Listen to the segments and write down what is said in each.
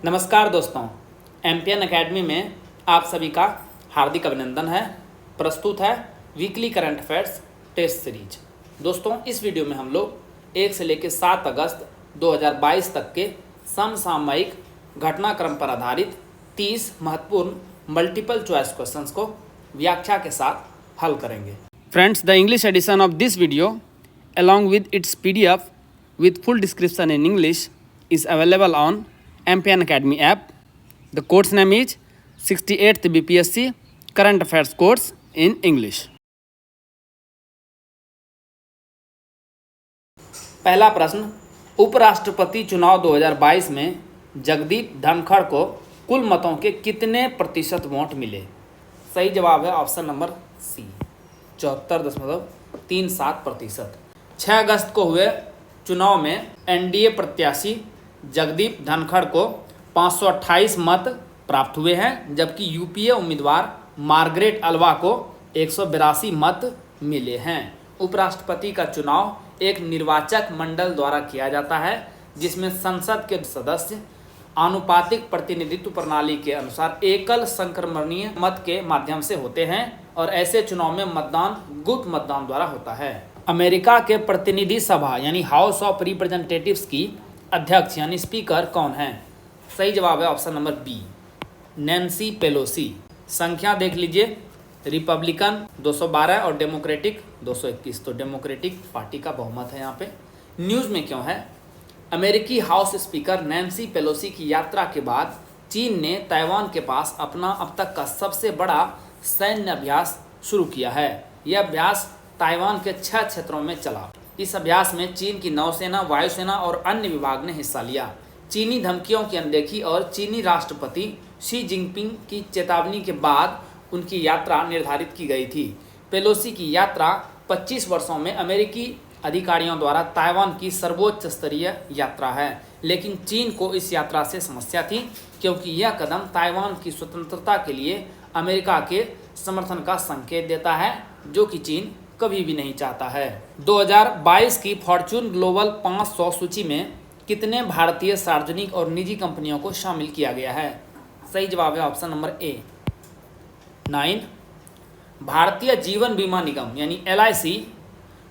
नमस्कार दोस्तों, MPN academy में आप सभी का हार्दिक अभिनंदन है। प्रस्तुत है weekly current affairs test series. दोस्तों, इस वीडियो में हम लोग 1 से लेकर 7 अगस्त 2022 तक के समसामयिक घटनाक्रम पर आधारित 30 महत्वपूर्ण मल्टीपल चॉइस क्वेश्चंस को व्याख्या के साथ हल करेंगे। Friends, the English edition of this video along with its PDF with full description in English is available on MPN Academy app. The course name is 68th BPSC Current Affairs course in English. पहला प्रश्न, उपराष्ट्रपति चुनाव 2022 में जगदीप धनखड़ को कुल मतों के कितने प्रतिशत वोट मिले? सही जवाब है ऑप्शन नंबर सी, 74.37%। 6 अगस्त को हुए चुनाव में एनडीए प्रत्याशी जगदीप धनखड़ को 528 मत प्राप्त हुए हैं, जबकि यूपीए उम्मीदवार मार्गरेट अल्वा को 182 मत मिले हैं। उपराष्ट्रपति का चुनाव एक निर्वाचक मंडल द्वारा किया जाता है, जिसमें संसद के सदस्य आनुपातिक प्रतिनिधित्व प्रणाली के अनुसार एकल संक्रमणीय मत के माध्यम से होते हैं और ऐसे चुनाव में मतदान गुप्त मतदान द्वारा होता है। अमेरिका के प्रतिनिधि सभा यानी हाउस ऑफ रिप्रेजेंटेटिव्स की अध्यक्ष यानी स्पीकर कौन है? सही जवाब है option number B, Nancy Pelosi. संख्या देख लीजिए, रिपब्लिकन 212 और डेमोक्रेटिक 221, तो डेमोक्रेटिक पार्टी का बहुमत है यहाँ पे। न्यूज़ में क्यों है? अमेरिकी हाउस स्पीकर नैन्सी पेलोसी की यात्रा के बाद चीन ने ताइवान के पास अपना अब तक का सबसे बड़ा सैन्य अभ्यास शुरू किया है। यह अभ्यास ताइवान के 6 क्षेत्रों में चला। इस अभ्यास में चीन की नौसेना, वायुसेना और अन्य विभाग ने हिस्सा लिया। चीनी धमकियों की अनदेखी और चीनी राष्ट्रपति शी जिनपिंग की चेतावनी के बाद उनकी यात्रा निर्धारित की गई थी। पेलोसी की यात्रा 25 वर्षों में अमेरिकी अधिकारियों द्वारा ताइवान की सर्वोच्च स्तरीय यात्रा है, लेकिन चीन को इस यात्रा से समस्या थी, क्योंकि यह कदम ताइवान की स्वतंत्रता के लिए अमेरिका के समर्थन का संकेत देता है, जो कि चीन कभी भी नहीं चाहता है। 2022 की फॉर्च्यून ग्लोबल 500 सूची में कितने भारतीय सार्वजनिक और निजी कंपनियों को शामिल किया गया है? सही जवाब है ऑप्शन नंबर ए, 9। भारतीय जीवन बीमा निगम यानी LIC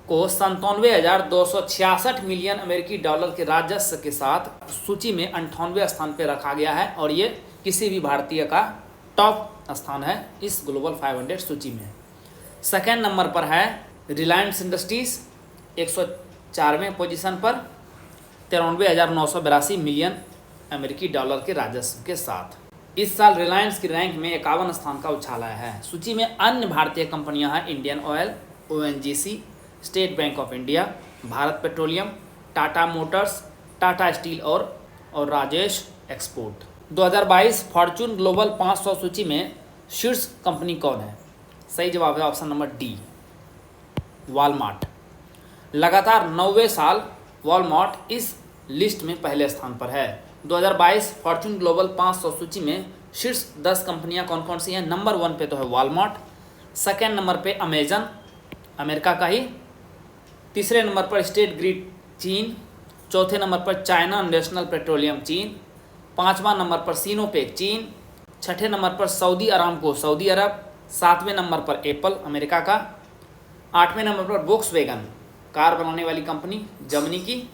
को 97,266 मिलियन अमेरिकी डॉलर के राजस्व के साथ सूची में 98वें स्थान पर रखा गया है और ये किसी भी भारतीय का टॉप स्थान है इस ग्लोबल 500 सूची में। सेकेंड नंबर पर है रिलायंस इंडस्ट्रीज 104वें पोजीशन पर 93,982 मिलियन अमेरिकी डॉलर के राजस्व के साथ। इस साल रिलायंस की रैंक में 51 स्थान का उछाल आया है। सूची में अन्य भारतीय कंपनियां हैं Indian oil, ONGC, state bank of India, Bharat petroleum, Tata Motors, Tata steel और राजेश एक्सपोर्ट। 2022 फॉर्च्यून ग्लोबल 500 सूची में शीर्ष कंपनी कौन है? सही जवाब है ऑप्शन नंबर डी, वॉलमार्ट। लगातार 9वें साल वॉलमार्ट इस लिस्ट में पहले स्थान पर है। 2022 फॉर्च्यून ग्लोबल 500 सूची में शीर्ष 10 कंपनियां कौन कौन सी हैं? नंबर 1 पे तो है वॉलमार्ट, सेकेंड नंबर पे अमेजन, अमेरिका का ही, तीसरे नंबर पर स्टेट ग्रिड चीन, चौथे नंबर पर चाइना नेशनल पेट्रोलियम चीन, 5वां नंबर पर सिनोपेक चीन, 6ठे नंबर पर सऊदी अरामको सऊदी अरब, 7वें नंबर पर एप्पल अमेरिका का, 8वें नंबर पर वोक्सवैगन कार बनाने वाली कंपनी जर्मनी की,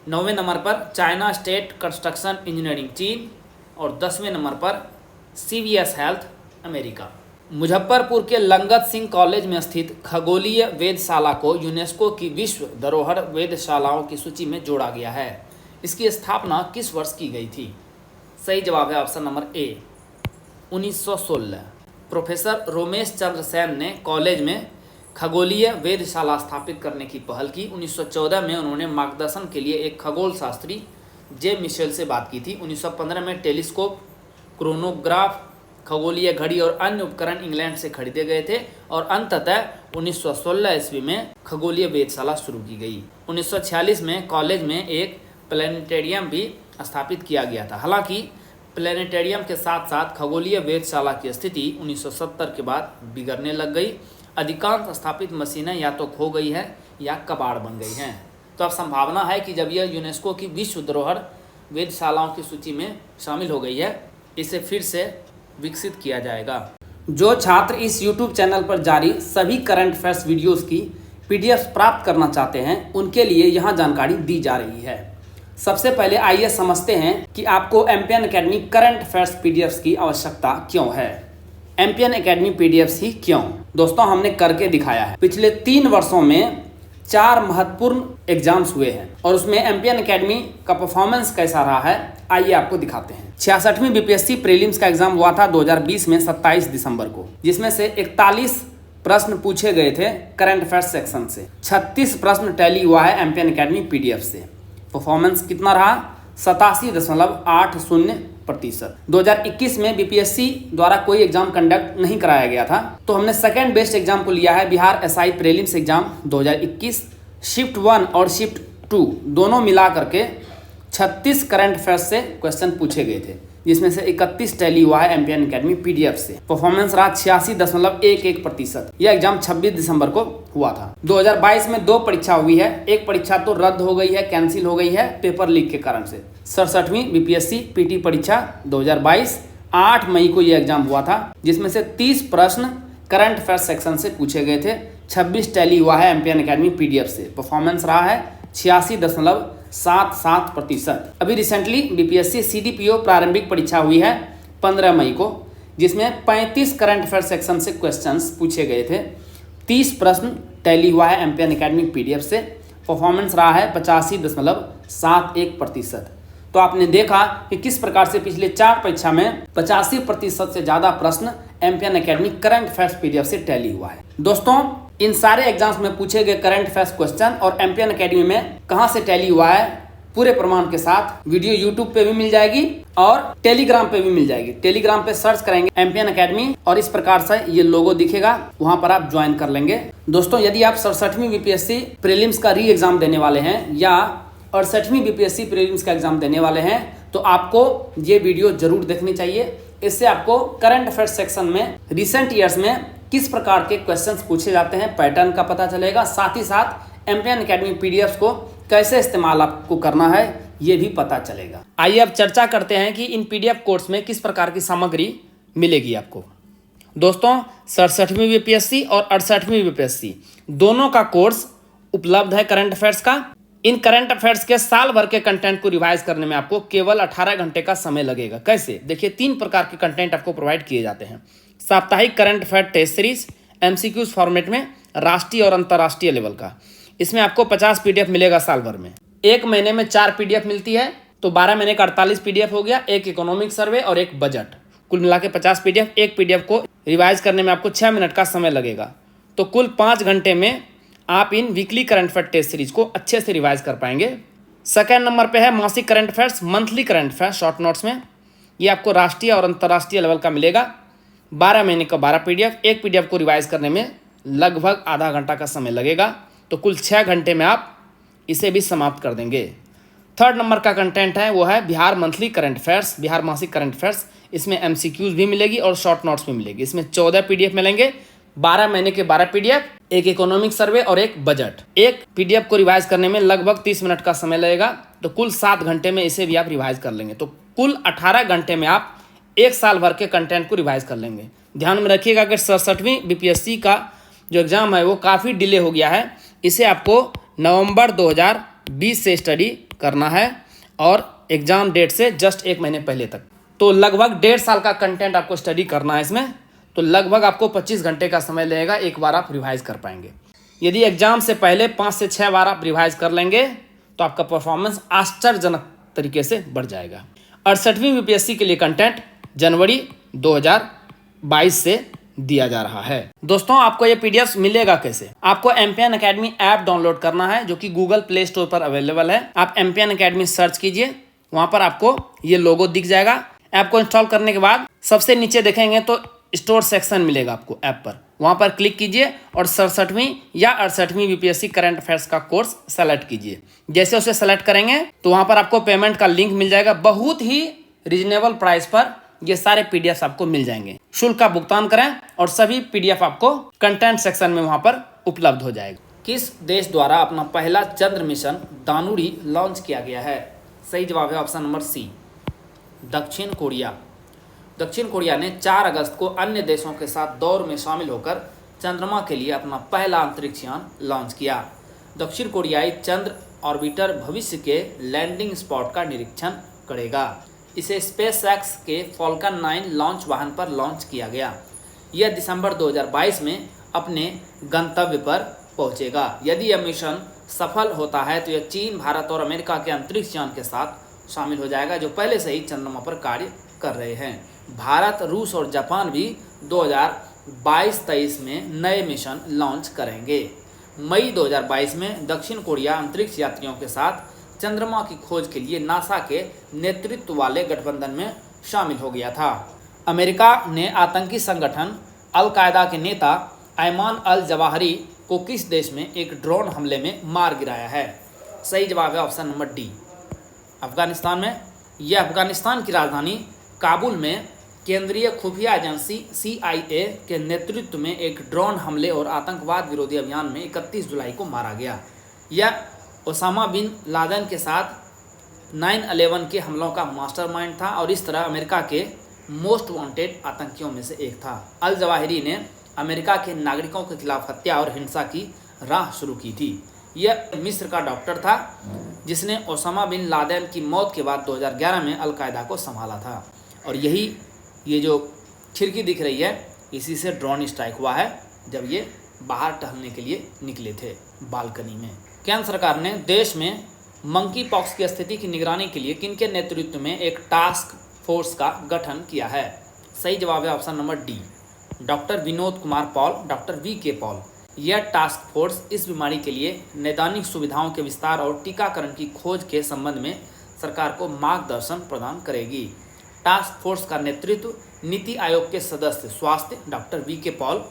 9वें नंबर पर चाइना स्टेट कंस्ट्रक्शन इंजीनियरिंग चीन और 10वें नंबर पर CVS हेल्थ अमेरिका। मुजफ्फरपुर के लंगत सिंह कॉलेज में स्थित खगोलीय वेधशाला को यूनेस्को की विश्व धरोहर वेधशालाओं की सूची में जोड़ा गया है। इसकी स्थापना किस वर्ष की गई थी? सही जवाब है option number A, 1916। Professor Romesh Chandra Sen ने कॉलेज में खगोलीय वेधशाला स्थापित करने की पहल की। 1914 में उन्होंने मार्गदर्शन के लिए एक खगोल शास्त्री जे मिशेल से बात की थी। 1915 में टेलीस्कोप, क्रोनोग्राफ, खगोलीय घड़ी और अन्य उपकरण इंग्लैंड से खरीदे गए थे और अंततः 1916 ईस्वी में खगोलीय वेधशाला शुरू की गई। 1946 में कॉलेज में एक प्लेनेटेरियम भी स्थापित किया गया था। हालांकि प्लेनेटेरियम के साथ साथ खगोलीय वेधशाला की स्थिति 1970 के बाद बिगड़ने लग गई। अधिकांश स्थापित मशीनें या तो खो गई है या कबाड़ बन गई हैं। तो अब संभावना है कि जब यह यूनेस्को की विश्व धरोहर वेधशालाओं की सूची में शामिल हो गई है। इसे फिर से विकसित किया जाएगा। जो छात्र इस YouTube चैनल पर जारी सभी करंट अफेयर्स वीडियोस की PDF प्राप्त करना चाहते हैं, उनके लिए यहाँ जानकारी दी जा रही है। सबसे पहले आइए समझते हैं कि आपको MPN academy current affairs PDFs की आवश्यकता क्यों है। एमपीएन एकेडमी PDFs ही क्यों? दोस्तों, हमने करके दिखाया है। पिछले 3 वर्षों में 4 महत्वपूर्ण एग्जाम्स हुए हैं और उसमें एमपीएन एकेडमी का परफॉर्मेंस कैसा रहा है, आइए आपको दिखाते हैं। 66वीं बीपीएससी प्रीलिम्स का एग्जाम हुआ था 2020 में 27 दिसंबर को, जिसमें से 41 प्रश्न पूछे गए थे करंट अफेयर्स सेक्शन से। 36 प्रश्न टैली हुआ है एमपीएन एकेडमी PDF से। परफॉर्मेंस कितना रहा? 87.80%। 2021 में बीपीएससी द्वारा कोई एग्जाम कंडक्ट नहीं कराया गया था, तो हमने सेकेंड बेस्ट एग्जाम को लिया है Bihar SI prelims exam 2021। Shift 1 और शिफ्ट 2 दोनों मिला करके 36 करंट अफेयर्स से क्वेश्चन पूछे गए थे, जिसमें से 31 टैली हुआ है एमपीएन एकेडमी PDF से। परफॉर्मेंस रहा 86.11%। यह एग्जाम 26 दिसंबर को हुआ था। 2022 में 2 परीक्षा हुई है। एक परीक्षा तो रद्द हो गई है, कैंसिल हो गई है पेपर लीक के कारण से। 67वीं बीपीएससी PT परीक्षा 2022 8 मई को यह एग्जाम हुआ था, जिसमें से 30 प्रश्न करंट अफेयर्स सेक्शन से पूछे गए थे। 26 टैली हुआ है एमपीएन एकेडमी PDF से। परफॉर्मेंस रहा है 86.77%। अभी रिसेंटली बीपीएससी CDPO प्रारंभिक परीक्षा हुई है 15 मई को, जिसमें 35 करंट अफेयर सेक्शन से क्वेश्चंस पूछे गए थे। 30 प्रश्न टैली हुआ है एमपीएन एकेडमी PDF से। परफॉर्मेंस रहा है 85.71%। तो आपने देखा कि किस प्रकार से पिछले 4 परीक्षा में 85% से ज़्यादा प्रश्न MPN academy current affairs PDF से टैली हुआ है। दोस्तों, इन सारे एग्जाम्स में पूछे गए करंट अफेयर्स क्वेश्चन और एमपीएन एकेडमी में कहां से टैली हुआ है, पूरे प्रमाण के साथ वीडियो YouTube पे भी मिल जाएगी और टेलीग्राम पे भी मिल जाएगी। टेलीग्राम पे सर्च करेंगे एमपीएन एकेडमी और इस प्रकार से ये लोगो दिखेगा, वहां पर आप ज्वाइन कर लेंगे। दोस्तों, यदि आप 67वीं बीपीएससी प्रीलिम्स का री एग्जाम देने वाले हैं या 68वीं बीपीएससी प्रीलिम्स का एग्जाम देने वाले हैं, तो आपको ये वीडियो जरूर देखनी चाहिए। इससे आपको करंट अफेयर्स सेक्शन में रिसेंट ईयर्स में किस प्रकार के क्वेश्चंस पूछे जाते हैं, पैटर्न का पता चलेगा। साथ ही साथ एमपीएन एकेडमी PDFs को कैसे इस्तेमाल आपको करना है, ये भी पता चलेगा। आइए अब चर्चा करते हैं कि इन PDF कोर्स में किस प्रकार की सामग्री मिलेगी आपको। दोस्तों, 67वीं बीपीएससी और 68वीं बीपीएससी दोनों का कोर्स उपलब्ध है करंट अफेयर्स का। इन करंट अफेयर्स के साल भर के कंटेंट को रिवाइज करने में आपको केवल 18 घंटे का समय लगेगा। कैसे? देखिए, 3 प्रकार के कंटेंट आपको प्रोवाइड किए जाते हैं। साप्ताहिक current affair test series MCQs format में, राष्ट्रीय और अंतर्राष्ट्रीय लेवल का। इसमें आपको 50 PDF मिलेगा साल भर में। 1 महीने में 4 PDF मिलती है, तो 12 महीने का 48 PDF हो गया। एक इकोनॉमिक सर्वे और एक बजट, कुल मिला के 50 PDF। एक PDF को रिवाइज करने में आपको 6 मिनट का समय लगेगा। तो कुल 5 घंटे में आप इन weekly current affair test series को अच्छे से रिवाइज कर पाएंगे। सेकेंड नंबर पे है मासिक current affairs, monthly current affairs short notes में। ये आपको राष्ट्रीय और अंतर्राष्ट्रीय लेवल का मिलेगा। 12 महीने का 12 PDF। एक PDF को रिवाइज करने में लगभग आधा घंटा का समय लगेगा, तो कुल 6 घंटे में आप इसे भी समाप्त कर देंगे। थर्ड नंबर का कंटेंट है वो है Bihar monthly current affairs, Bihar मासिक करंट अफेयर्स। इसमें MCQs भी मिलेगी और शॉर्ट नोट्स भी मिलेगी। इसमें 14 PDF मिलेंगे, 12 महीने के 12 PDF, एक इकोनॉमिक सर्वे और एक बजट। एक PDF को रिवाइज करने में लगभग 30 मिनट का समय लगेगा, तो कुल 7 घंटे में इसे भी आप रिवाइज कर लेंगे। तो कुल 18 घंटे में आप 1 साल भर के कंटेंट को रिवाइज कर लेंगे। ध्यान में रखिएगा कि 67वीं बीपीएससी का जो एग्ज़ाम है वो काफ़ी डिले हो गया है। इसे आपको नवंबर 2020 से स्टडी करना है और एग्ज़ाम डेट से जस्ट 1 महीने पहले तक। तो लगभग 1.5 साल का कंटेंट आपको स्टडी करना है इसमें। तो लगभग आपको 25 घंटे का समय लगेगा, एक बार आप रिवाइज कर पाएंगे। यदि एग्जाम से पहले 5 से 6 बार आप रिवाइज कर लेंगे तो आपका परफॉर्मेंस आश्चर्यजनक तरीके से बढ़ जाएगा। 68वीं बीपीएससी के लिए कंटेंट जनवरी 2022 से दिया जा रहा है। दोस्तों, आपको ये PDFs मिलेगा कैसे? आपको एमपीएन एकेडमी ऐप डाउनलोड करना है, जो कि गूगल प्ले स्टोर पर अवेलेबल है। आप एमपीएन एकेडमी सर्च कीजिए, वहां पर आपको ये लोगो दिख जाएगा। ऐप को इंस्टॉल करने के बाद सबसे नीचे देखेंगे तो स्टोर सेक्शन मिलेगा आपको ऐप पर, वहां पर क्लिक कीजिए और 67वीं या 68वीं बीपीएससी करंट अफेयर्स का कोर्स सेलेक्ट कीजिए। जैसे उसे सेलेक्ट करेंगे तो वहां पर आपको पेमेंट का लिंक मिल जाएगा। बहुत ही रीजनेबल प्राइस पर ये सारे PDFs आपको मिल जाएंगे। शुल्क का भुगतान करें और सभी PDF आपको कंटेंट सेक्शन में वहां पर उपलब्ध हो जाएगा। किस देश द्वारा अपना पहला चंद्र मिशन दानुरी लॉन्च किया गया है? सही जवाब है ऑप्शन नंबर सी। दक्षिण कोरिया। दक्षिण कोरिया ने 4 अगस्त को अन्य देशों के साथ दौड़ में शामिल होकर चंद्रमा के लिए अपना पहला अंतरिक्ष यान लॉन्च किया। दक्षिण कोरियाई चंद्र ऑर्बिटर भविष्य के लैंडिंग स्पॉट का निरीक्षण करेगा। इसे स्पेसएक्स के फॉल्कन 9 लॉन्च वाहन पर लॉन्च किया गया। यह दिसंबर 2022 में अपने गंतव्य पर पहुंचेगा। यदि यह मिशन सफल होता है तो यह चीन, भारत और अमेरिका के अंतरिक्ष यान के साथ शामिल हो जाएगा, जो पहले से ही चंद्रमा पर कार्य कर रहे हैं। भारत, रूस और जापान भी 2022-23 में नए मिशन लॉन्च करेंगे। मई 2022 में दक्षिण कोरिया अंतरिक्ष यात्रियों के साथ चंद्रमा की खोज के लिए नासा के नेतृत्व वाले गठबंधन में शामिल हो गया था। अमेरिका ने आतंकी संगठन अल कायदा के नेता अयमान अल जवाहिरी को किस देश में एक ड्रोन हमले में मार गिराया है? सही जवाब है ऑप्शन नंबर डी, अफगानिस्तान में। यह अफगानिस्तान की राजधानी काबुल में केंद्रीय खुफिया एजेंसी CIA के नेतृत्व में एक ड्रोन हमले और आतंकवाद विरोधी अभियान में 31 जुलाई को मारा गया। यह ओसामा बिन लादेन के साथ 9/11 के हमलों का मास्टरमाइंड था और इस तरह अमेरिका के मोस्ट वांटेड आतंकियों में से एक था। अल जवाहिरी ने अमेरिका के नागरिकों के खिलाफ हत्या और हिंसा की राह शुरू की थी। यह मिस्र का डॉक्टर था जिसने ओसामा बिन लादेन की मौत के बाद 2011 में अल कायदा को संभाला था। और ये जो खिड़की दिख रही है, इसी से ड्रोन स्ट्राइक हुआ है जब ये बाहर टहलने के लिए निकले थे बालकनी में। केंद्र सरकार ने देश में मंकी पॉक्स की स्थिति की निगरानी के लिए किनके नेतृत्व में एक टास्क फोर्स का गठन किया है? सही जवाब है option number D, doctor Vinod Kumar Paul, doctor VK Paul. यह टास्क फोर्स इस बीमारी के लिए नैदानिक सुविधाओं के विस्तार और टीकाकरण की खोज के संबंध में सरकार को मार्गदर्शन प्रदान करेगी। टास्क फोर्स का नेतृत्व नीति आयोग के सदस्य स्वास्थ्य डॉक्टर VK पॉल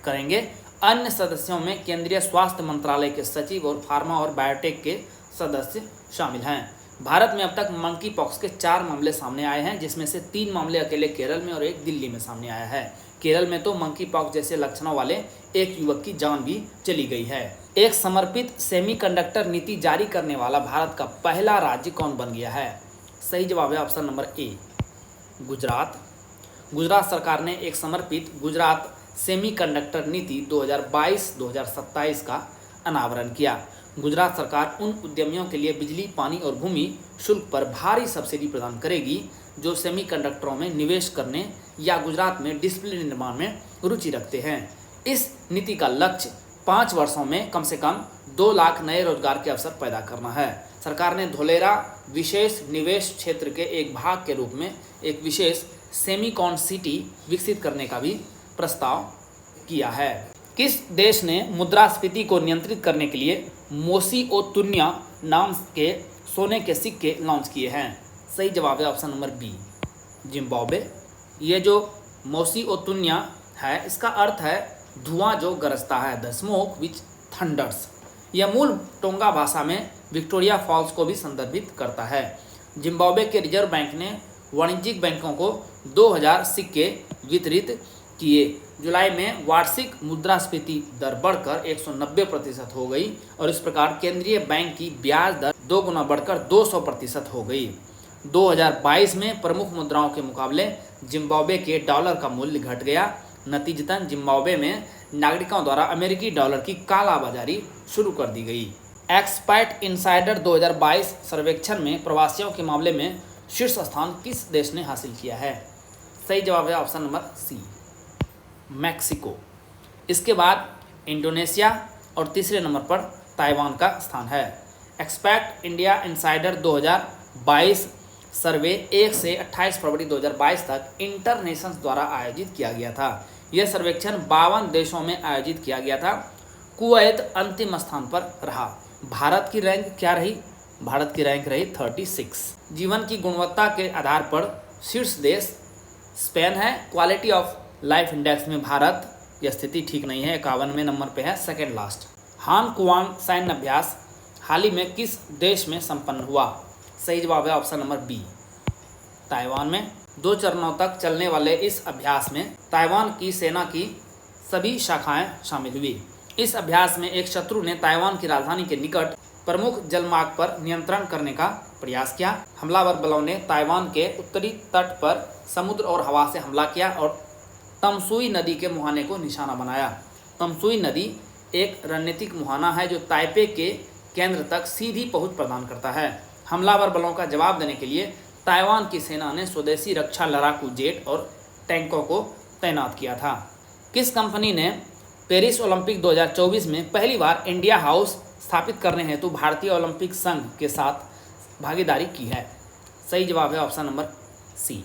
करेंगे। अन्य सदस्यों में केंद्रीय स्वास्थ्य मंत्रालय के सचिव और फार्मा और बायोटेक के सदस्य शामिल हैं। भारत में अब तक मंकी पॉक्स के 4 मामले सामने आए हैं, जिसमें से 3 मामले अकेले केरल में और 1 दिल्ली में सामने आया है। केरल में तो मंकी पॉक्स जैसे लक्षणों वाले एक युवक की जान भी चली गई है। एक समर्पित सेमीकंडक्टर नीति जारी करने वाला भारत का पहला राज्य कौन बन गया है? सही जवाब है ऑप्शन नंबर ए, गुजरात। गुजरात सरकार ने एक समर्पित गुजरात सेमीकंडक्टर नीति 2022-2027 का अनावरण किया। गुजरात सरकार उन उद्यमियों के लिए बिजली, पानी और भूमि शुल्क पर भारी सब्सिडी प्रदान करेगी जो सेमीकंडक्टरों में निवेश करने या गुजरात में डिस्प्ले निर्माण में रुचि रखते हैं। इस नीति का लक्ष्य 5 वर्षों में कम से कम 2 लाख नए रोजगार के अवसर पैदा करना है। सरकार ने धोलेरा विशेष निवेश क्षेत्र के एक भाग के रूप में एक विशेष सेमीकॉन सिटी विकसित करने का भी प्रस्ताव किया है। किस देश ने मुद्रास्फीति को नियंत्रित करने के लिए मोसी-ओ-तुन्या नाम के सोने के सिक्के लॉन्च किए हैं? सही जवाब है ऑप्शन नंबर बी, जिम्बाब्वे। ये जो मोसी-ओ-तुन्या है, इसका अर्थ है धुआं जो गरजता है, द स्मोक विच थंडर्स। यह मूल टोंगा भाषा में विक्टोरिया फॉल्स को भी संदर्भित करता है। जिम्बाब्वे के रिजर्व बैंक ने वाणिज्यिक बैंकों को 2000 सिक्के वितरित किए। जुलाई में वार्षिक मुद्रास्फीति दर बढ़कर 190% हो गई और इस प्रकार केंद्रीय बैंक की ब्याज दर 2 गुना बढ़कर 200% हो गई। 2022 में प्रमुख मुद्राओं के मुकाबले जिम्बाब्वे के डॉलर का मूल्य घट गया। नतीजतन जिम्बाब्वे में नागरिकों द्वारा अमेरिकी डॉलर की कालाबाजारी शुरू कर दी गई। एक्सपर्ट इनसाइडर 2022 सर्वेक्षण में प्रवासियों के मामले में शीर्ष स्थान किस देश ने हासिल किया है? सही जवाब है ऑप्शन नंबर सी, मैक्सिको। इसके बाद इंडोनेशिया और तीसरे नंबर पर ताइवान का स्थान है। एक्सपेक्ट इंडिया इनसाइडर 2022 सर्वे 1 से 28 फरवरी 2022 तक इंटरनेशंस द्वारा आयोजित किया गया था। यह सर्वेक्षण 52 देशों में आयोजित किया गया था। कुवैत अंतिम स्थान पर रहा। भारत की रैंक क्या रही? भारत की रैंक रही 36। जीवन की गुणवत्ता के आधार पर शीर्ष देश स्पेन है। क्वालिटी ऑफ लाइफ इंडेक्स में भारत की स्थिति ठीक नहीं है, 51वें नंबर पे है, सेकेंड लास्ट। हान कुआंग सैन्य अभ्यास हाल ही में किस देश में संपन्न हुआ? सही जवाब है ऑप्शन नंबर बी, ताइवान में। 2 चरणों तक चलने वाले इस अभ्यास में ताइवान की सेना की सभी शाखाएं शामिल हुई। इस अभ्यास में एक शत्रु ने ताइवान की राजधानी के निकट प्रमुख जलमार्ग पर नियंत्रण करने का प्रयास किया। हमलावर बलों ने ताइवान के उत्तरी तट पर समुद्र और हवा से हमला किया और तमसुई नदी के मुहाने को निशाना बनाया। तमसुई नदी एक रणनीतिक मुहाना है जो ताइपे के केंद्र तक सीधी पहुंच प्रदान करता है। हमलावर बलों का जवाब देने के लिए ताइवान की सेना ने स्वदेशी रक्षा लड़ाकू जेट और टैंकों को तैनात किया था। किस कंपनी ने पेरिस ओलंपिक 2024 में पहली बार इंडिया हाउस स्थापित करने हेतु भारतीय ओलंपिक संघ के साथ भागीदारी की है? सही जवाब है option number C,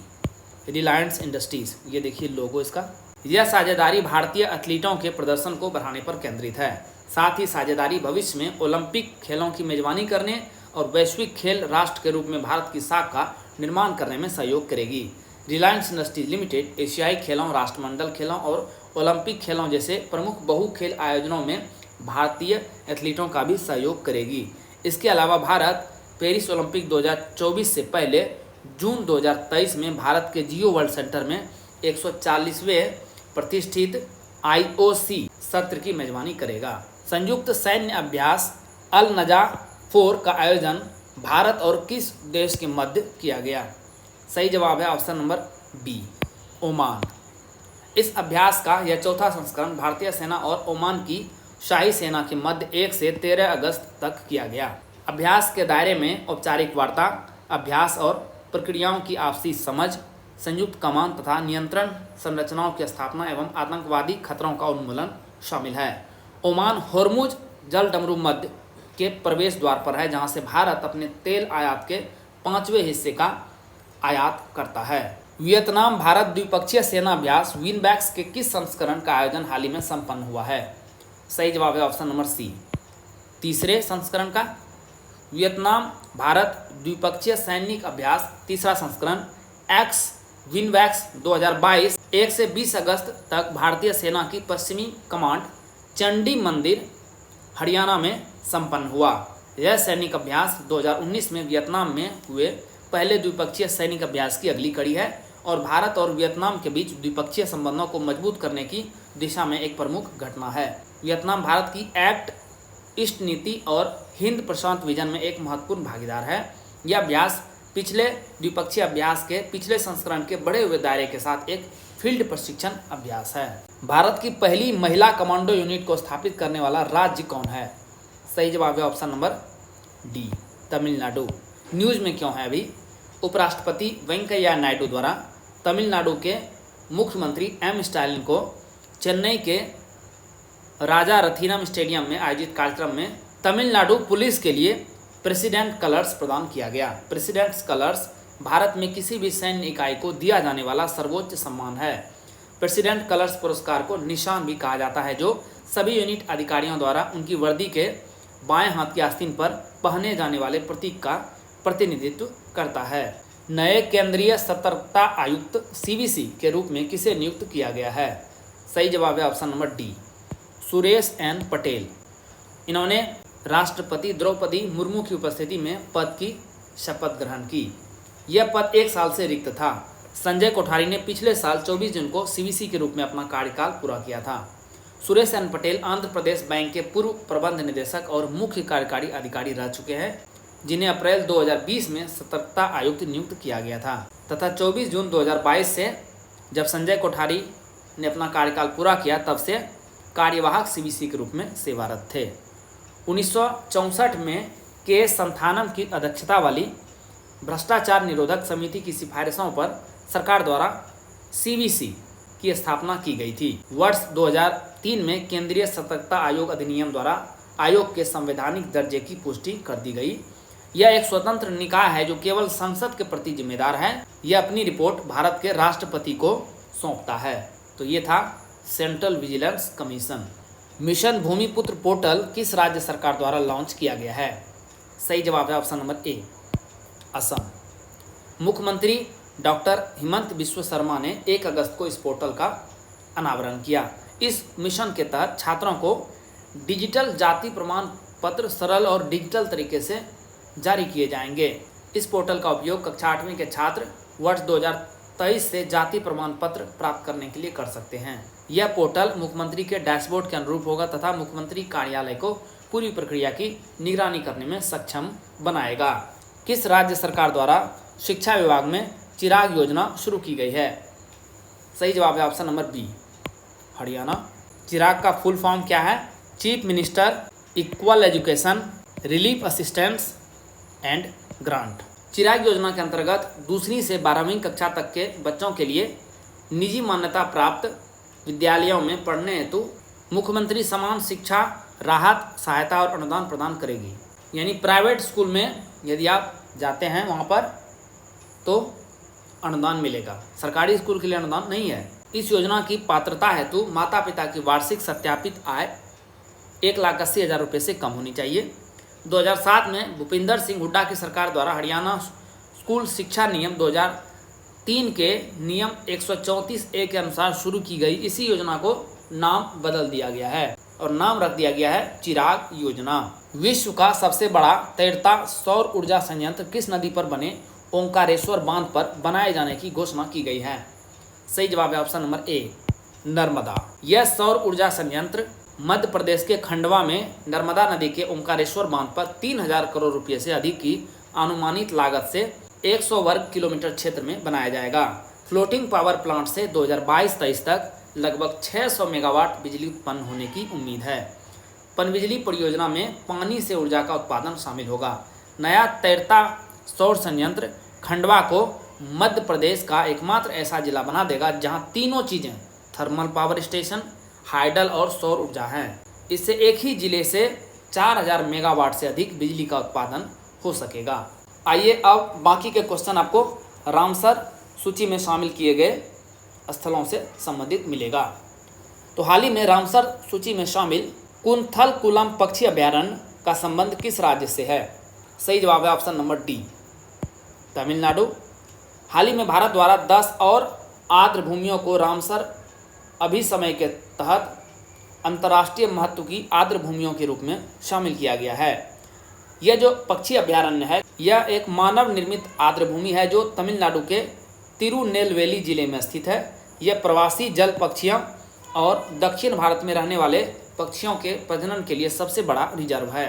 Reliance Industries. ये देखिए लोगो इसका। यह साझेदारी भारतीय एथलीटों के प्रदर्शन को बढ़ाने पर केंद्रित है। साथ ही साझेदारी भविष्य में ओलंपिक खेलों की मेजबानी करने और वैश्विक खेल राष्ट्र के रूप में भारत की साख का निर्माण करने में सहयोग करेगी। रिलायंस इंडस्ट्रीज लिमिटेड एशियाई खेलों, राष्ट्रमंडल खेलों और ओलंपिक खेलों जैसे प्रमुख बहु खेल आयोजनों में भारतीय एथलीटों का भी सहयोग करेगी। इसके अलावा भारत पेरिस ओलंपिक 2024 से पहले जून 2023 में भारत के जियो वर्ल्ड सेंटर में 140वें प्रतिष्ठित IOC सत्र की मेजबानी करेगा। संयुक्त सैन्य अभ्यास अल नजा 4 का आयोजन भारत और किस देश के मध्य किया गया? सही जवाब है ऑप्शन नंबर बी, ओमान। इस अभ्यास का यह चौथा संस्करण भारतीय सेना और ओमान की शाही सेना के मध्य 1 से 13 अगस्त तक किया गया। अभ्यास के दायरे में औपचारिक वार्ता, अभ्यास और प्रक्रियाओं की आपसी समझ, संयुक्त कमान तथा नियंत्रण संरचनाओं की स्थापना एवं आतंकवादी खतरों का उन्मूलन शामिल है। ओमान होर्मुज जलडमरू मध्य के प्रवेश द्वार पर है, जहां से भारत अपने तेल आयात के 5वें हिस्से का आयात करता है। वियतनाम भारत द्विपक्षीय सेना अभ्यास विनबैक्स के किस संस्करण का आयोजन हाल ही में संपन्न हुआ है? सही जवाब है ऑप्शन नंबर सी, तीसरे संस्करण का। वियतनाम भारत द्विपक्षीय सैनिक अभ्यास तीसरा संस्करण एक्स विनबैक्स 2022 1 से 20 अगस्त तक भारतीय सेना की पश्चिमी कमांड चंडी मंदिर हरियाणा में संपन्न हुआ। यह सैनिक अभ्यास 2019 में वियतनाम में हुए पहले द्विपक्षीय सैनिक अभ्यास की अगली कड़ी है और भारत और वियतनाम के बीच द्विपक्षीय संबंधों को मजबूत करने की दिशा में एक प्रमुख घटना है। वियतनाम भारत की एक्ट ईस्ट नीति और हिंद प्रशांत विजन में एक महत्वपूर्ण भागीदार है। यह अभ्यास पिछले द्विपक्षीय अभ्यास के पिछले संस्करण के बढ़े हुए दायरे के साथ एक फील्ड प्रशिक्षण अभ्यास है। भारत की पहली महिला कमांडो यूनिट को स्थापित करने वाला राज्य कौन है? सही जवाब है option number D, Tamil Nadu. News में क्यों है अभी? उपराष्ट्रपति वेंकैया नायडू द्वारा तमिलनाडु के मुख्यमंत्री एम स्टालिन को चेन्नई के राजा रथीनम स्टेडियम में आयोजित कार्यक्रम में तमिलनाडु पुलिस के लिए प्रेसिडेंट कलर्स प्रदान किया गया। प्रेसिडेंट्स कलर्स भारत में किसी भी सैन्य इकाई को दिया जाने वाला सर्वोच्च सम्मान है। प्रेसिडेंट कलर्स पुरस्कार को निशान भी कहा जाता है, जो सभी यूनिट अधिकारियों द्वारा उनकी वर्दी के बाएं हाथ की आस्तीन पर पहने जाने वाले प्रतीक का प्रतिनिधित्व करता है। नए केंद्रीय सतर्कता आयुक्त CVC के रूप में किसे नियुक्त किया गया है? सही जवाब है option number D, Suresh N Patel. इन्होंने राष्ट्रपति द्रौपदी मुर्मू की उपस्थिति में पद की शपथ ग्रहण की। यह पद 1 साल से रिक्त था। संजय कोठारी ने पिछले साल 24 जून को CVC के रूप में अपना कार्यकाल पूरा किया था। सुरेश एन पटेल आंध्र प्रदेश बैंक के पूर्व प्रबंध निदेशक और मुख्य कार्यकारी अधिकारी रह चुके हैं, जिन्हें अप्रैल 2020 में सतर्कता आयुक्त नियुक्त किया गया था तथा 24 जून 2022 से जब संजय कोठारी ने अपना कार्यकाल पूरा किया तब से कार्यवाहक CVC के रूप में सेवारत थे। 1964 में के संथानम की अध्यक्षता वाली भ्रष्टाचार निरोधक समिति की सिफारिशों पर सरकार द्वारा CVC की स्थापना की गई थी। वर्ष 2003 में केंद्रीय सतर्कता आयोग अधिनियम द्वारा आयोग के संवैधानिक दर्जे की पुष्टि कर दी गई। यह एक स्वतंत्र निकाय है जो केवल संसद के प्रति जिम्मेदार है। यह अपनी रिपोर्ट भारत के राष्ट्रपति को सौंपता है। तो ये था central vigilance commission. Mission Bhumiputra portal किस राज्य सरकार द्वारा लॉन्च किया गया है? सही जवाब है ऑप्शन नंबर ए, असम। मुख्यमंत्री डॉक्टर हिमंत बिस्वा शर्मा ने 1 अगस्त को इस पोर्टल का अनावरण किया। इस मिशन के तहत छात्रों को डिजिटल जाति प्रमाण पत्र सरल और डिजिटल तरीके से जारी किए जाएंगे। इस पोर्टल का उपयोग कक्षा 8वीं के छात्र वर्ष 2023 से जाति प्रमाण पत्र प्राप्त करने के लिए कर सकते हैं। यह पोर्टल मुख्यमंत्री के डैशबोर्ड के अनुरूप होगा तथा मुख्यमंत्री कार्यालय को पूरी प्रक्रिया की निगरानी करने में सक्षम बनाएगा। किस राज्य सरकार द्वारा शिक्षा विभाग में चिराग योजना शुरू की गई है? सही जवाब है option number B, Haryana. Chirag का फुल फॉर्म क्या है? Chief minister equal education relief assistance and grant. Chirag योजना के अंतर्गत 2वीं से 12वीं कक्षा तक के बच्चों के लिए निजी मान्यता प्राप्त विद्यालयों में पढ़ने हेतु मुख्यमंत्री समान शिक्षा राहत सहायता और अनुदान प्रदान करेगी। यानी प्राइवेट स्कूल में यदि आप जाते हैं वहाँ पर तो अनुदान मिलेगा, सरकारी स्कूल के लिए अनुदान नहीं है। इस योजना की पात्रता हेतु माता पिता की वार्षिक सत्यापित आय 1,80,000 रुपये से कम होनी चाहिए। 2007 में भूपिंदर सिंह हुड्डा की सरकार द्वारा हरियाणा स्कूल शिक्षा नियम 2003 के नियम 134A के अनुसार शुरू की गई इसी योजना को नाम बदल दिया गया है और नाम रख दिया गया है चिराग योजना। विश्व का सबसे बड़ा तैरता सौर ऊर्जा संयंत्र किस नदी पर बने ओंकारेश्वर बांध पर बनाए जाने की घोषणा की गई है? सही जवाब है ऑप्शन नंबर ए, नर्मदा। यह सौर ऊर्जा संयंत्र मध्य प्रदेश के खंडवा में नर्मदा नदी के ओंकारेश्वर बांध पर 3,000 करोड़ रुपये से अधिक की अनुमानित लागत से 100 वर्ग किलोमीटर क्षेत्र में बनाया जाएगा। फ्लोटिंग पावर प्लांट से 2022-23 तक लगभग 600 मेगावाट बिजली उत्पन्न होने की उम्मीद है। पनबिजली परियोजना में पानी से ऊर्जा का उत्पादन शामिल होगा। नया तैरता सौर संयंत्र खंडवा को मध्य प्रदेश का एकमात्र ऐसा जिला बना देगा जहां तीनों चीज़ें थर्मल पावर स्टेशन, हाइडल और सौर ऊर्जा हैं। इससे एक ही जिले से 4,000 मेगावाट से अधिक बिजली का उत्पादन हो सकेगा। आइए अब बाकी के क्वेश्चन आपको रामसर सूची में शामिल किए गए स्थलों से संबंधित मिलेगा। तो हाल ही में रामसर सूची में शामिल कुंथलकुलम पक्षी अभयारण्य का संबंध किस राज्य से है? सही जवाब है ऑप्शन नंबर डी, तमिलनाडु। हाल ही में भारत द्वारा 10 और आर्द्र भूमियों को रामसर अभिसमय के तहत अंतर्राष्ट्रीय महत्व की आर्द्र भूमियों के रूप में शामिल किया गया है। यह जो पक्षी अभयारण्य है यह एक मानव निर्मित आर्द्र भूमि है जो तमिलनाडु के तिरुनेलवेली जिले में स्थित है। यह प्रवासी जल पक्षियों और दक्षिण भारत में रहने वाले पक्षियों के प्रजनन के लिए सबसे बड़ा रिजर्व है।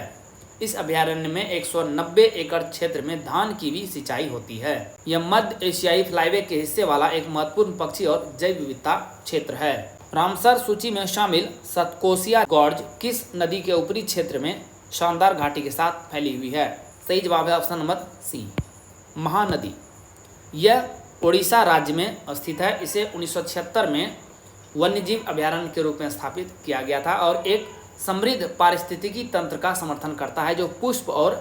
इस अभयारण्य में 190 एकड़ क्षेत्र में धान की भी सिंचाई होती है। यह मध्य एशियाई फ्लाईवे के हिस्से वाला एक महत्वपूर्ण पक्षी और जैव विविधता क्षेत्र है। रामसर सूची में शामिल सतकोसिया गॉर्ज किस नदी के ऊपरी क्षेत्र में शानदार घाटी के साथ फैली हुई है? सही जवाब है ऑप्शन नंबर सी, महानदी। यह ओडिशा राज्य में स्थित है। इसे 1976 में वन्यजीव अभयारण्य के रूप में स्थापित किया गया था और एक समृद्ध पारिस्थितिकी तंत्र का समर्थन करता है जो पुष्प और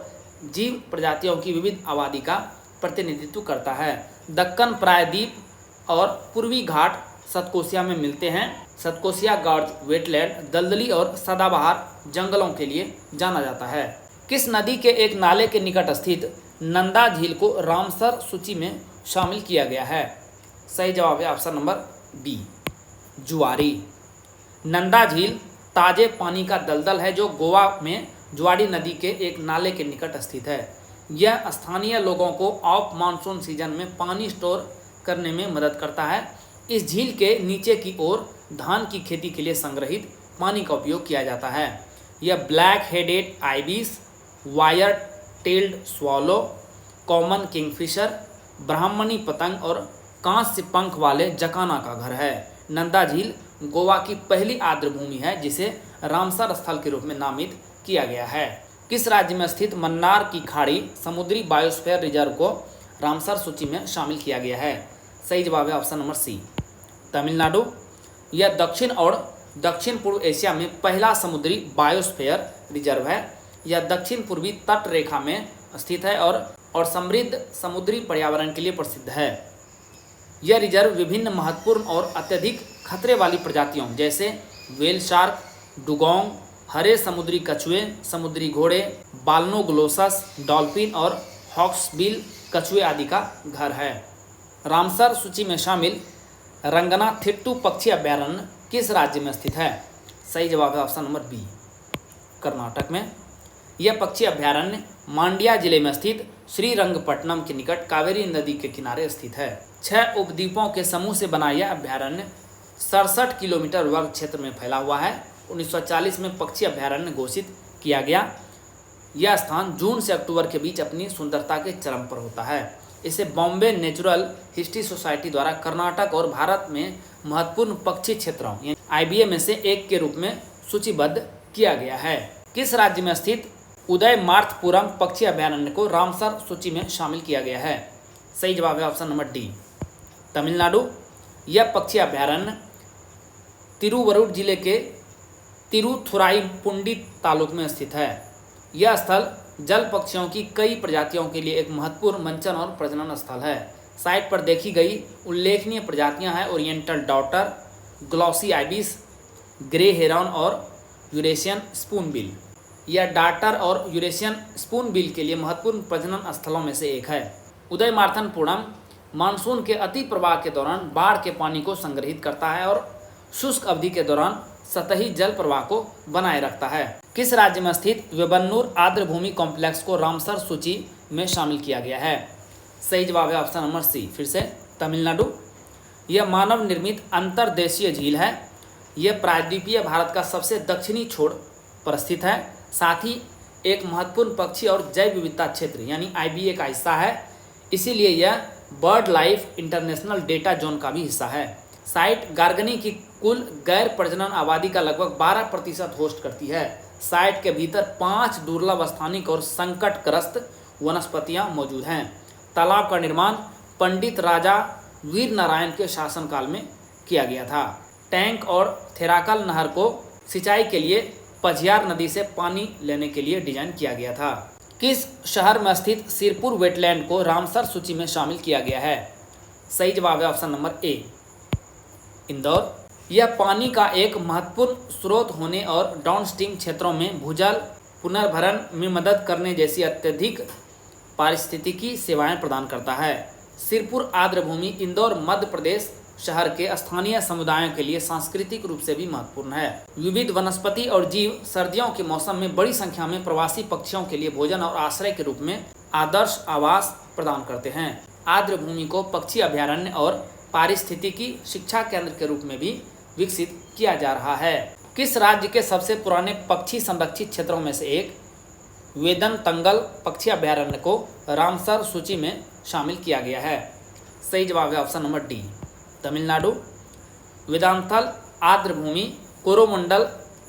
जीव प्रजातियों की विविध आबादी का प्रतिनिधित्व करता है। दक्कन प्रायद्वीप और पूर्वी घाट सतकोसिया में मिलते हैं। सतकोसिया गॉर्ज वेटलैंड दलदली और सदाबहार जंगलों के लिए जाना जाता है। किस नदी के एक नाले के निकट स्थित नंदा झील को रामसर सूची में शामिल किया गया है? सही जवाब है ऑप्शन नंबर बी, जुआरी। नंदा झील ताजे पानी का दलदल है जो गोवा में जुआरी नदी के एक नाले के निकट स्थित है। यह स्थानीय लोगों को ऑफ मानसून सीजन में पानी स्टोर करने में मदद करता है। इस झील के नीचे की ओर धान की खेती के लिए संग्रहित पानी का उपयोग किया जाता है। यह black headed ibis, wire tailed swallow, common kingfisher, ब्राह्मणी पतंग और कांस्य पंख वाले जकाना का घर है। नंदा झील गोवा की पहली आर्द्र भूमि है जिसे रामसर स्थल के रूप में नामित किया गया है। किस राज्य में स्थित मन्नार की खाड़ी समुद्री बायोस्फीयर रिजर्व को रामसर सूची में शामिल किया गया है? सही जवाब है ऑप्शन नंबर सी, तमिलनाडु। यह दक्षिण और दक्षिण पूर्व एशिया में पहला समुद्री बायोस्फीयर रिजर्व है। यह दक्षिण पूर्वी तट रेखा में स्थित है और समृद्ध समुद्री पर्यावरण के लिए प्रसिद्ध है। यह रिजर्व विभिन्न महत्वपूर्ण और अत्यधिक खतरे वाली प्रजातियों जैसे व्हेल शार्क, डुगोंग, हरे समुद्री कछुए, समुद्री घोड़े, बाल्नोग्लोसस, डॉल्फिन और हॉक्सबिल कछुए आदि का घर है। रामसर सूची में शामिल रंगनाथिट्टू पक्षी अभयारण्य किस राज्य में स्थित है? सही जवाब है ऑप्शन नंबर बी, कर्नाटक में। यह पक्षी अभयारण्य मांड्या जिले में स्थित श्रीरंगपट्टनम के निकट कावेरी नदी के किनारे स्थित है। 6 उपद्वीपों के समूह से बना यह अभयारण्य 67 किलोमीटर वर्ग क्षेत्र में फैला हुआ है। 1940 में पक्षी अभयारण्य घोषित किया गया। यह स्थान जून से अक्टूबर के बीच अपनी सुंदरता के चरम पर होता है। इसे बॉम्बे नेचुरल हिस्ट्री सोसाइटी द्वारा कर्नाटक और भारत में महत्वपूर्ण पक्षी क्षेत्रों IBA में से एक के रूप में सूचीबद्ध किया गया है। किस राज्य में स्थित उदयमार्तपुरम पक्षी अभयारण्य को रामसर सूची में शामिल किया गया है? सही जवाब है ऑप्शन नंबर डी, तमिलनाडु। यह पक्षी अभयारण्य तिरुवरुर जिले के तिरुथुराईपुंडी तालुक में स्थित है। यह स्थल जल पक्षियों की कई प्रजातियों के लिए एक महत्वपूर्ण मंचन और प्रजनन स्थल है। साइट पर देखी गई उल्लेखनीय प्रजातियां हैं oriental daughter, glossy ibis, grey heron और यूरेशियन स्पूनबिल। यह डाटर और यूरेशियन स्पूनबिल के लिए महत्वपूर्ण प्रजनन स्थलों में से एक है। उदयमार्तनपुरम मानसून के अति प्रवाह के दौरान बाढ़ के पानी को संग्रहित करता है और शुष्क अवधि के दौरान सतही जल प्रवाह को बनाए रखता है। किस राज्य में स्थित वेबन्नूर आर्द्रभूमि कॉम्प्लेक्स को रामसर सूची में शामिल किया गया है? सही जवाब है ऑप्शन नंबर सी, फिर से तमिलनाडु। यह मानव निर्मित अंतर्देशीय झील है। यह प्रायद्वीपीय भारत का सबसे दक्षिणी छोर पर स्थित है, साथ ही एक महत्वपूर्ण पक्षी और जैव विविधता क्षेत्र यानी IBA का हिस्सा है। इसीलिए यह bird life international data zone का भी हिस्सा है। साइट गार्गनी की कुल गैर प्रजनन आबादी का लगभग 12% होस्ट करती है। साइट के भीतर 5 दुर्लभ स्थानिक और संकटग्रस्त वनस्पतियां मौजूद हैं। तालाब का निर्माण पंडित राजा वीर नारायण के शासनकाल में किया गया था। टैंक और थेराकल नहर को सिंचाई के लिए पझियार नदी से पानी लेने के लिए डिजाइन किया गया था। किस शहर में स्थित सिरपुर वेटलैंड को रामसर सूची में शामिल किया गया है? सही जवाब है ऑप्शन नंबर ए, इंदौर। यह पानी का एक महत्वपूर्ण स्रोत होने और डाउनस्ट्रीम क्षेत्रों में भूजल पुनर्भरण में मदद करने जैसी अत्यधिक पारिस्थितिकी सेवाएं प्रदान करता है। सिरपुर आर्द्रभूमि इंदौर मध्य प्रदेश शहर के स्थानीय समुदायों के लिए सांस्कृतिक रूप से भी महत्वपूर्ण है। विविध वनस्पति और जीव सर्दियों के मौसम में बड़ी संख्या में प्रवासी पक्षियों के लिए भोजन और आश्रय के रूप में आदर्श आवास प्रदान करते हैं। आर्द्रभूमि को पक्षी अभयारण्य और पारिस्थितिकी शिक्षा केंद्र के रूप में भी विकसित किया जा रहा है। किस राज्य के सबसे पुराने पक्षी संरक्षित क्षेत्रों में से एक वेदनतंगल पक्षी अभयारण्य को रामसर सूची में शामिल किया गया है? सही जवाब है option number D, Tamil Nadu. Vedanthangal आर्द्रभूमि कोरोमंडल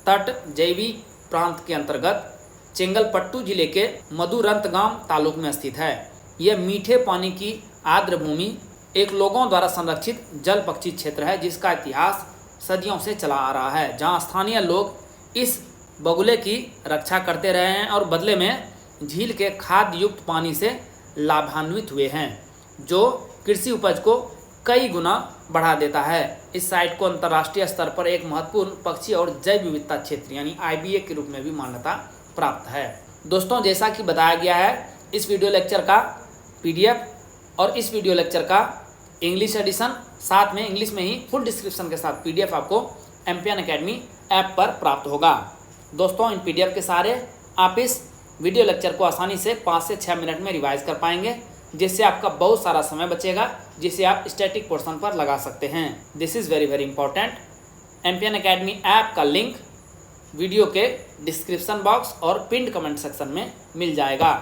तट जैविक प्रांत के अंतर्गत चेंगलपट्टू जिले के मधुरंतगाम तालुक में स्थित है। यह मीठे पानी की आर्द्रभूमि एक लोगों द्वारा संरक्षित जल पक्षी क्षेत्र है जिसका इतिहास सदियों से चला आ रहा है, जहां स्थानीय लोग इस बगुले की रक्षा करते रहे हैं और बदले में झील के खाद युक्त पानी से लाभान्वित हुए हैं, जो कृषि उपज को कई गुना बढ़ा देता है। इस साइट को अंतर्राष्ट्रीय स्तर पर एक महत्वपूर्ण पक्षी और जैव विविधता क्षेत्र यानी IBA के रूप में भी मान्यता प्राप्त है। दोस्तों, जैसा कि बताया गया है, इस वीडियो लेक्चर का PDF और इस वीडियो लेक्चर का इंग्लिश एडिशन साथ में इंग्लिश में ही फुल डिस्क्रिप्शन के साथ PDF आपको एम्पियन एकेडमी ऐप पर प्राप्त होगा। दोस्तों, इन PDF के सहारे आप इस वीडियो लेक्चर को आसानी से 5 से 6 मिनट में रिवाइज कर पाएंगे, जिससे आपका बहुत सारा समय बचेगा, जिसे आप स्टैटिक पोर्शन पर लगा सकते हैं। This is very very important. एम्पियन एकेडमी ऐप का लिंक वीडियो के डिस्क्रिप्शन बॉक्स और पिंड कमेंट सेक्शन में मिल जाएगा।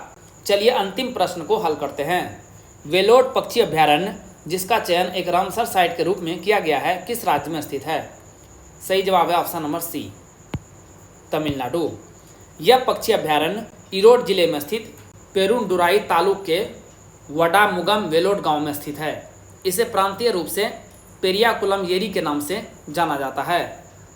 चलिए अंतिम प्रश्न को हल करते हैं। वेलोड पक्षी अभयारण्य जिसका चयन एक रामसर साइट के रूप में किया गया है, किस राज्य में स्थित है? सही जवाब है ऑप्शन नंबर सी, तमिलनाडु। यह पक्षी अभयारण्य ईरोड जिले में स्थित पेरुंडुराई तालुक के वडामुगम वेलोड गांव में स्थित है। इसे प्रांतीय रूप से पेरियाकुलम येरी के नाम से जाना जाता है।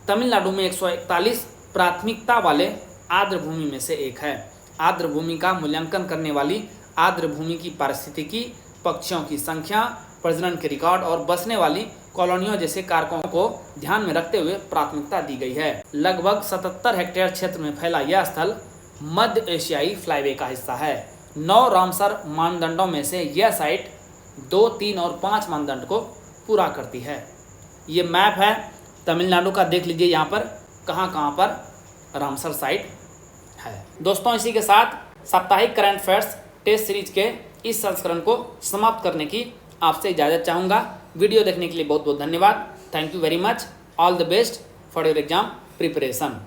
तमिलनाडु में 141 प्राथमिकता वाले आर्द्रभूमि में से एक है। आर्द्रभूमि का मूल्यांकन करने वाली आर्द्रभूमि की पारिस्थितिकी, पक्षियों की संख्या, प्रजनन के रिकॉर्ड और बसने वाली कॉलोनियों जैसे कारकों को ध्यान में रखते हुए प्राथमिकता दी गई है। लगभग 77 हेक्टेयर क्षेत्र में फैला यह स्थल मध्य एशियाई फ्लाईवे का हिस्सा है। 9 रामसर मानदंडों में से यह साइट 2, 3 और 5 मानदंड को पूरा करती है। ये मैप है तमिलनाडु का, देख लीजिए यहाँ पर कहाँ पर रामसर साइट है। दोस्तों, इसी के साथ साप्ताहिक करंट अफेयर्स टेस्ट सीरीज के इस संस्करण को समाप्त करने की आपसे इजाज़त चाहूँगा। वीडियो देखने के लिए बहुत बहुत धन्यवाद। Thank you very much. All the best for your exam preparation.